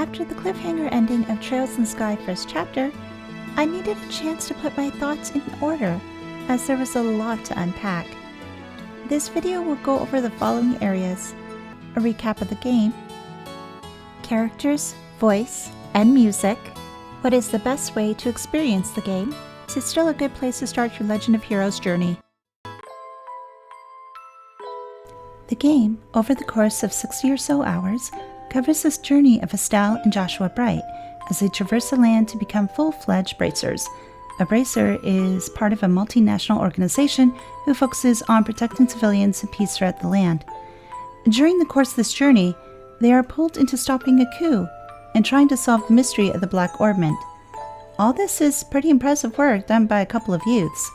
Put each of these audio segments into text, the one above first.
After the cliffhanger ending of Trails in the Sky first chapter, I needed a chance to put my thoughts in order, as there was a lot to unpack. This video will go over the following areas: a recap of the game, characters, voice, and music, what is the best way to experience the game, is it still a good place to start your Legend of Heroes journey. The game, over the course of 60 or so hours, covers this journey of Estelle and Joshua Bright as they traverse the land to become full-fledged bracers. A bracer is part of a multinational organization who focuses on protecting civilians and peace throughout the land. During the course of this journey, they are pulled into stopping a coup and trying to solve the mystery of the Black Ornament. All this is pretty impressive work done by a couple of youths.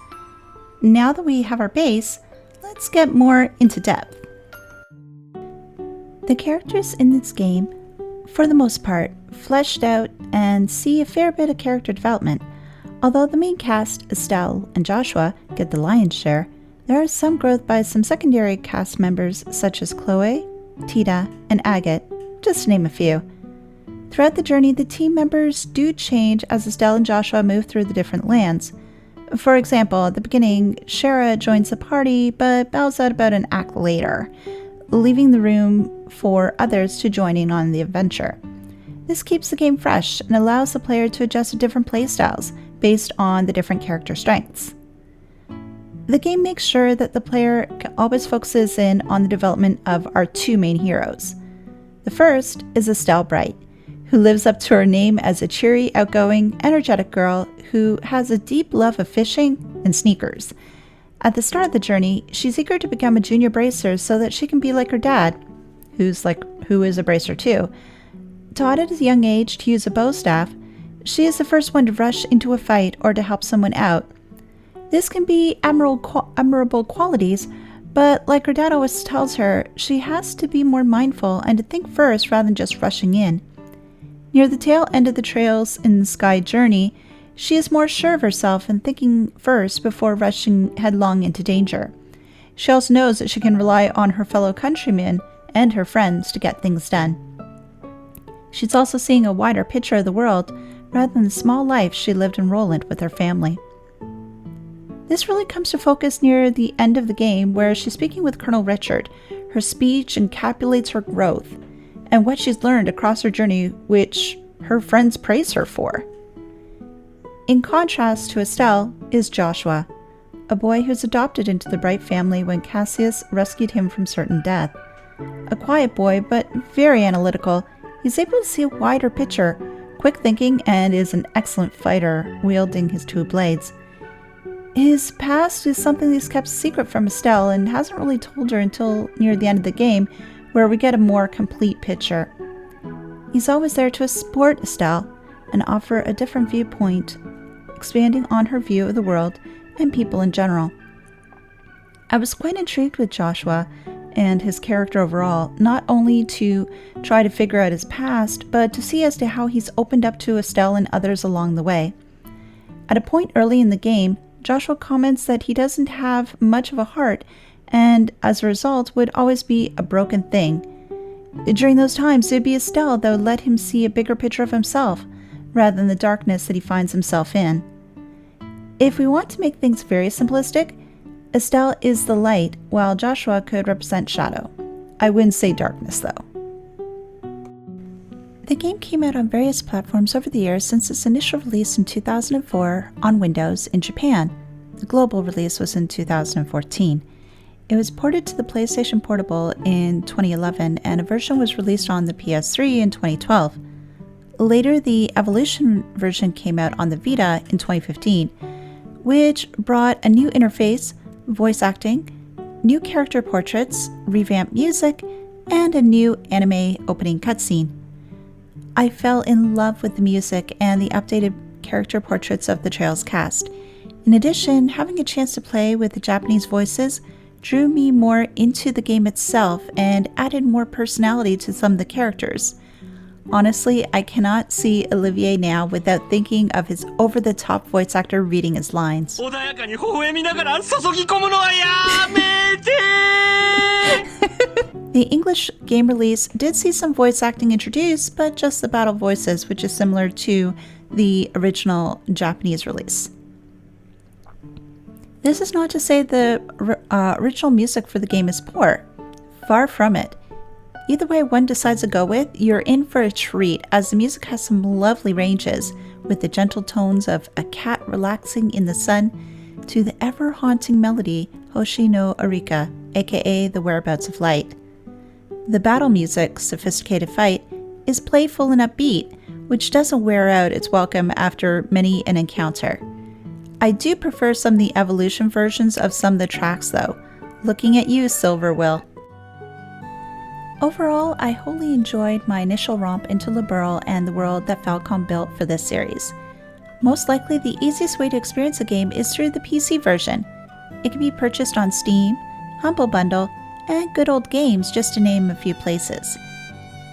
Now that we have our base, let's get more into depth. The characters in this game, for the most part, fleshed out and see a fair bit of character development. Although the main cast, Estelle and Joshua, get the lion's share, there is some growth by some secondary cast members such as Chloe, Tita, and Agate, just to name a few. Throughout the journey, the team members do change as Estelle and Joshua move through the different lands. For example, at the beginning, Shara joins the party but bows out about an act later, leaving the room for others to join in on the adventure. This keeps the game fresh and allows the player to adjust to different playstyles based on the different character strengths. The game makes sure that the player always focuses in on the development of our two main heroes. The first is Estelle Bright, who lives up to her name as a cheery, outgoing, energetic girl who has a deep love of fishing and sneakers. At the start of the journey, she's eager to become a junior bracer so that she can be like her dad, who is a bracer too. Taught at a young age to use a bow staff, she is the first one to rush into a fight or to help someone out. This can be admirable qualities, but like her dad always tells her, she has to be more mindful and to think first rather than just rushing in. Near the tail end of the Trails in the Sky journey, she is more sure of herself and thinking first before rushing headlong into danger. She also knows that she can rely on her fellow countrymen and her friends to get things done. She's also seeing a wider picture of the world rather than the small life she lived in Rolent with her family. This really comes to focus near the end of the game, where she's speaking with Colonel Richard. Her speech encapsulates her growth and what she's learned across her journey, which her friends praise her for. In contrast to Estelle is Joshua, a boy who's adopted into the Bright family when Cassius rescued him from certain death. A quiet boy, but very analytical, he's able to see a wider picture, quick thinking, and is an excellent fighter, wielding his two blades. His past is something he's kept secret from Estelle and hasn't really told her until near the end of the game, where we get a more complete picture. He's always there to support Estelle and offer a different viewpoint, expanding on her view of the world and people in general. I was quite intrigued with Joshua and his character overall, not only to try to figure out his past, but to see as to how he's opened up to Estelle and others along the way. At a point early in the game, Joshua comments that he doesn't have much of a heart and, as a result, would always be a broken thing. During those times, it would be Estelle that would let him see a bigger picture of himself, rather than the darkness that he finds himself in. If we want to make things very simplistic, Estelle is the light, while Joshua could represent shadow. I wouldn't say darkness, though. The game came out on various platforms over the years since its initial release in 2004 on Windows in Japan. The global release was in 2014. It was ported to the PlayStation Portable in 2011, and a version was released on the PS3 in 2012. Later, the Evolution version came out on the Vita in 2015, which brought a new interface, voice acting, new character portraits, revamped music, and a new anime opening cutscene. I fell in love with the music and the updated character portraits of the Trails cast. In addition, having a chance to play with the Japanese voices drew me more into the game itself and added more personality to some of the characters. Honestly, I cannot see Olivier now without thinking of his over-the-top voice actor reading his lines. The English game release did see some voice acting introduced, but just the battle voices, which is similar to the original Japanese release. This is not to say the original music for the game is poor. Far from it. Either way one decides to go with, you're in for a treat, as the music has some lovely ranges, with the gentle tones of a cat relaxing in the sun to the ever-haunting melody Hoshi no Arika, aka the Whereabouts of Light. The battle music, Sophisticated Fight, is playful and upbeat, which doesn't wear out its welcome after many an encounter. I do prefer some of the evolution versions of some of the tracks though. Looking at you, Silverwill. Overall, I wholly enjoyed my initial romp into Liberl and the world that Falcom built for this series. Most likely the easiest way to experience the game is through the PC version. It can be purchased on Steam, Humble Bundle, and Good Old Games, just to name a few places.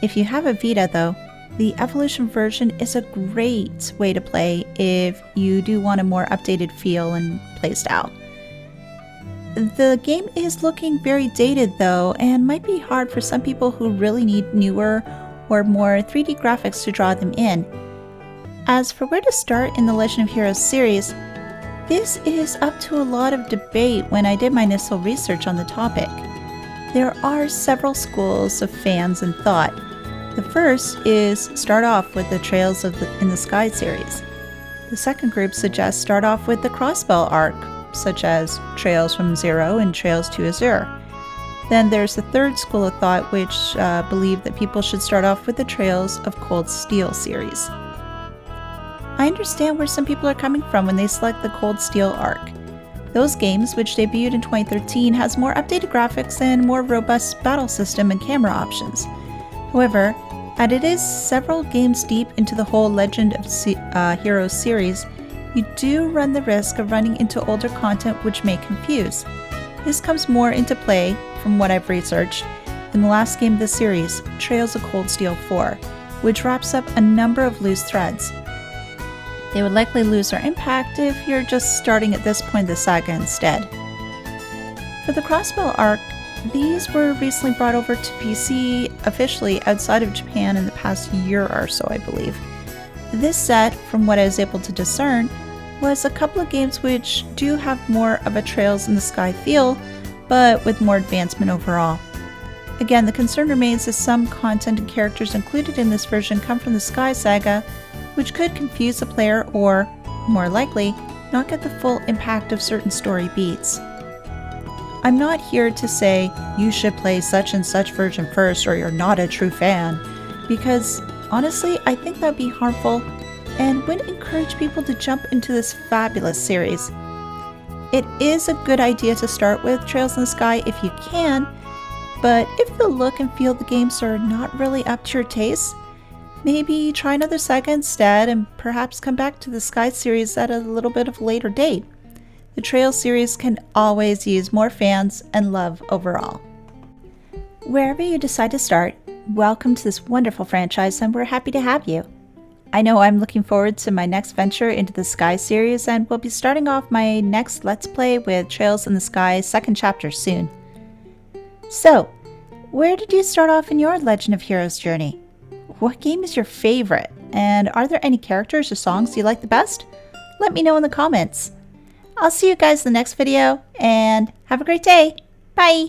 If you have a Vita though, the Evolution version is a great way to play if you do want a more updated feel and playstyle. The game is looking very dated though, and might be hard for some people who really need newer or more 3D graphics to draw them in. As for where to start in the Legend of Heroes series, this is up to a lot of debate when I did my initial research on the topic. There are several schools of fans and thought. The first is start off with the Trails in the Sky series. The second group suggests start off with the Crossbell arc, such as Trails from Zero and Trails to Azure. Then there's the third school of thought, which believe that people should start off with the Trails of Cold Steel series. I understand where some people are coming from when they select the Cold Steel arc. Those games, which debuted in 2013, has more updated graphics and more robust battle system and camera options. However, as it is several games deep into the whole Legend of Heroes series, you do run the risk of running into older content which may confuse. This comes more into play, from what I've researched, in the last game of the series, Trails of Cold Steel 4, which wraps up a number of loose threads. They would likely lose their impact if you're just starting at this point of the saga instead. For the Crossbell arc, these were recently brought over to PC officially outside of Japan in the past year or so, I believe. This set, from what I was able to discern, was a couple of games which do have more of a Trails in the Sky feel, but with more advancement overall. Again, the concern remains that some content and characters included in this version come from the Sky Saga, which could confuse the player or, more likely, not get the full impact of certain story beats. I'm not here to say you should play such and such version first or you're not a true fan, because honestly I think that would be harmful and wouldn't encourage people to jump into this fabulous series. It is a good idea to start with Trails in the Sky if you can, but if the look and feel of the games are not really up to your taste, maybe try another saga instead and perhaps come back to the Sky series at a little bit of a later date. The Trails series can always use more fans and love overall. Wherever you decide to start, welcome to this wonderful franchise and we're happy to have you. I know I'm looking forward to my next venture into the Sky series and we'll be starting off my next Let's Play with Trails in the Sky second chapter soon. So, where did you start off in your Legend of Heroes journey? What game is your favorite? And are there any characters or songs you like the best? Let me know in the comments. I'll see you guys in the next video and have a great day. Bye!